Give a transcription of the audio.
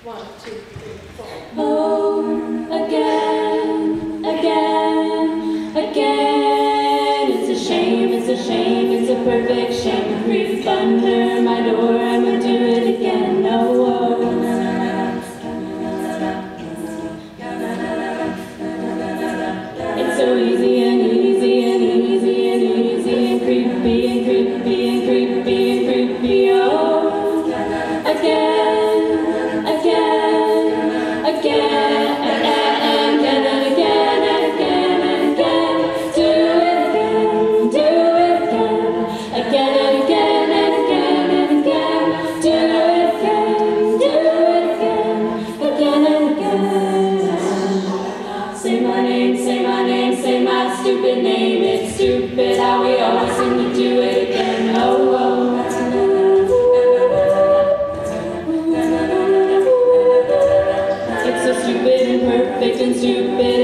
1, 2, 3, 4. Oh, again, again, again. It's a shame, it's a shame, it's a perfect shame. Creep under my door, I would do it again. Oh, oh. It's so easy and easy and easy and easy and creepy and creepy and creepy and creepy. Oh, again, again, again, and again and again and again and again. Do it again, do it again, again and again and again and again. Do it again, do it again, again and again. Say my name, say my name, say my stupid name. It's stupid how we always seem to do it again. Oh, oh. It's so stupid and perfect and stupid.